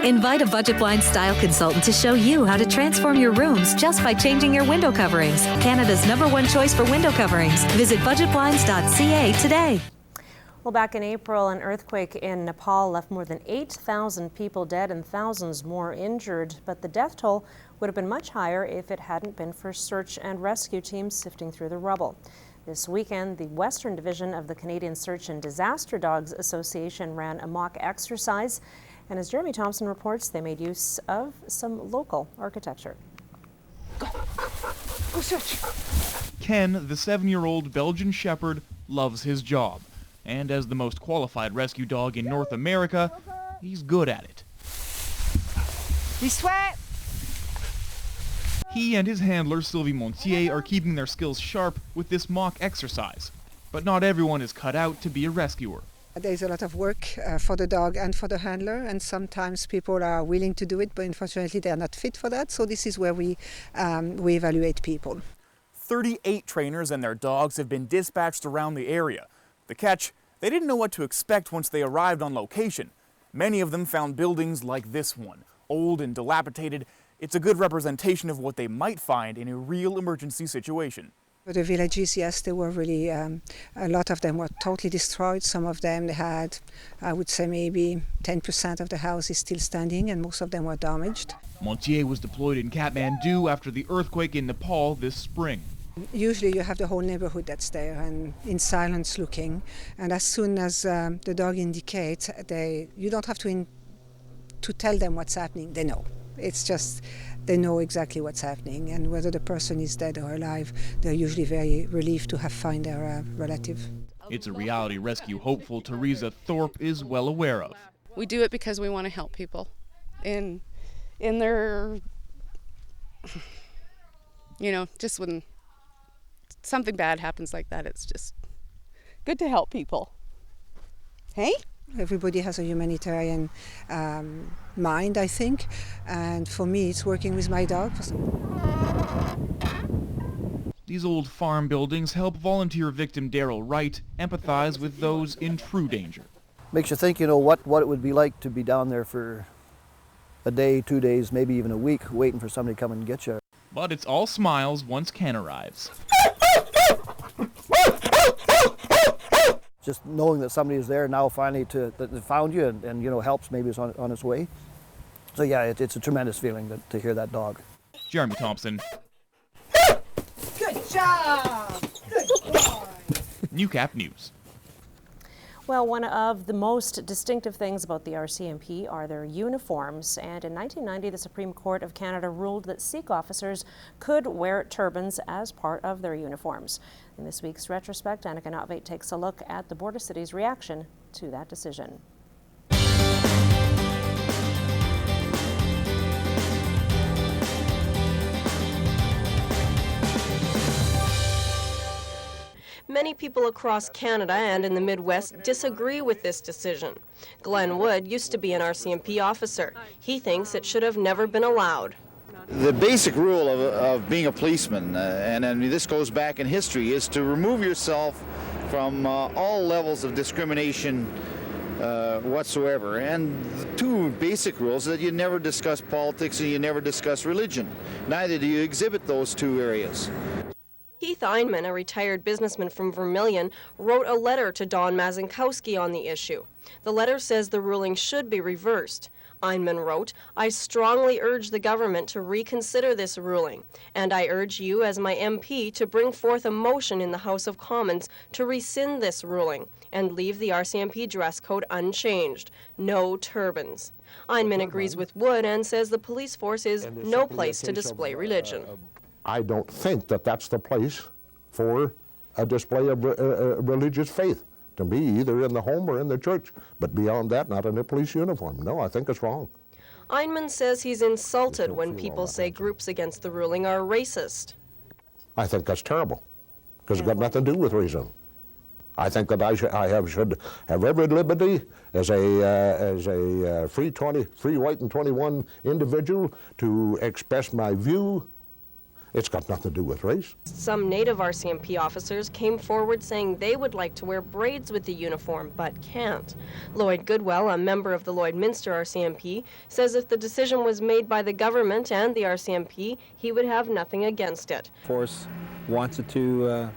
Invite a Budget Blinds style consultant to show you how to transform your rooms just by changing your window coverings. Canada's #1 choice for window coverings. Visit budgetblinds.ca today. Well, back in April, an earthquake in Nepal left more than 8,000 people dead and thousands more injured. But the death toll would have been much higher if it hadn't been for search and rescue teams sifting through the rubble. This weekend, the Western Division of the Canadian Search and Disaster Dogs Association ran a mock exercise. And as Jeremy Thompson reports, they made use of some local architecture. Go search. Ken, the 7-year-old Belgian Shepherd, loves his job. And as the most qualified rescue dog in North America, he's good at it. He sweat. He and his handler, Sylvie Montier, are keeping their skills sharp with this mock exercise. But not everyone is cut out to be a rescuer. There's a lot of work for the dog and for the handler, and sometimes people are willing to do it, but unfortunately they're not fit for that. So this is where we evaluate people. 38 trainers and their dogs have been dispatched around the area. The catch, they didn't know what to expect once they arrived on location. Many of them found buildings like this one, old and dilapidated. It's a good representation of what they might find in a real emergency situation. The villages, yes, they were really, a lot of them were totally destroyed. Some of them they had, I would say maybe 10% of the house is still standing, and most of them were damaged. Montier was deployed in Kathmandu after the earthquake in Nepal this spring. Usually you have the whole neighborhood that's there and in silence looking, and as soon as the dog indicates, you don't have to tell them what's happening, they know. It's just they know exactly what's happening, and whether the person is dead or alive, they're usually very relieved to have found their relative. It's a reality rescue hopeful Teresa Thorpe is well aware of. We do it because we want to help people in their, just when something bad happens like that, it's just good to help people. Hey? Everybody has a humanitarian mind, I think, and for me it's working with my dog. These old farm buildings help volunteer victim Daryl Wright empathize with those in true danger. Makes you think, what it would be like to be down there for a day, 2 days, maybe even a week, waiting for somebody to come and get you. But it's all smiles once Ken arrives. Just knowing that somebody is there now finally that found you and helps, maybe is on its way. So yeah, it's a tremendous feeling to hear that dog. Jeremy Thompson. Good job! Good boy! Newcap News. Well, one of the most distinctive things about the RCMP are their uniforms. And in 1990, the Supreme Court of Canada ruled that Sikh officers could wear turbans as part of their uniforms. In this week's Retrospect, Annika Notveit takes a look at the border city's reaction to that decision. Many people across Canada and in the Midwest disagree with this decision. Glenn Wood used to be an RCMP officer. He thinks it should have never been allowed. The basic rule of being a policeman, and this goes back in history, is to remove yourself from all levels of discrimination whatsoever. And the two basic rules are that you never discuss politics and you never discuss religion. Neither do you exhibit those two areas. Keith Einman, a retired businessman from Vermilion, wrote a letter to Don Mazinkowski on the issue. The letter says the ruling should be reversed. Einman wrote, "I strongly urge the government to reconsider this ruling, and I urge you as my MP to bring forth a motion in the House of Commons to rescind this ruling and leave the RCMP dress code unchanged. No turbans." Einman agrees with Wood and says the police force is no place to display religion. I don't think that that's the place for a display of religious faith, to me, either in the home or in the church. But beyond that, not in a police uniform. No, I think it's wrong. Einman says he's insulted when people say groups against the ruling are racist. I think that's terrible, because it's got nothing to do with reason. I think that I should have every liberty as a free white and 21 individual to express my view It's got nothing to do with race. Some native RCMP officers came forward saying they would like to wear braids with the uniform, but can't. Lloyd Goodwell, a member of the Lloydminster RCMP, says if the decision was made by the government and the RCMP, he would have nothing against it. Force wants to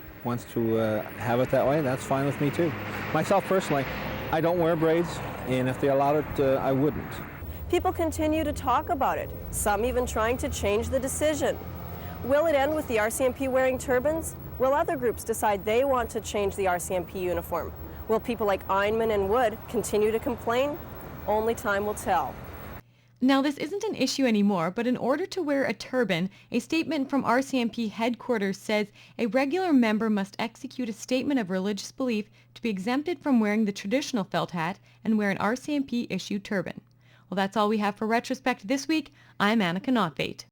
have it that way, that's fine with me too. Myself personally, I don't wear braids, and if they allowed it, I wouldn't. People continue to talk about it, some even trying to change the decision. Will it end with the RCMP wearing turbans? Will other groups decide they want to change the RCMP uniform? Will people like Einman and Wood continue to complain? Only time will tell. Now, this isn't an issue anymore, but in order to wear a turban, a statement from RCMP headquarters says a regular member must execute a statement of religious belief to be exempted from wearing the traditional felt hat and wear an RCMP-issued turban. Well, that's all we have for Retrospect this week. I'm Annika Nothvait.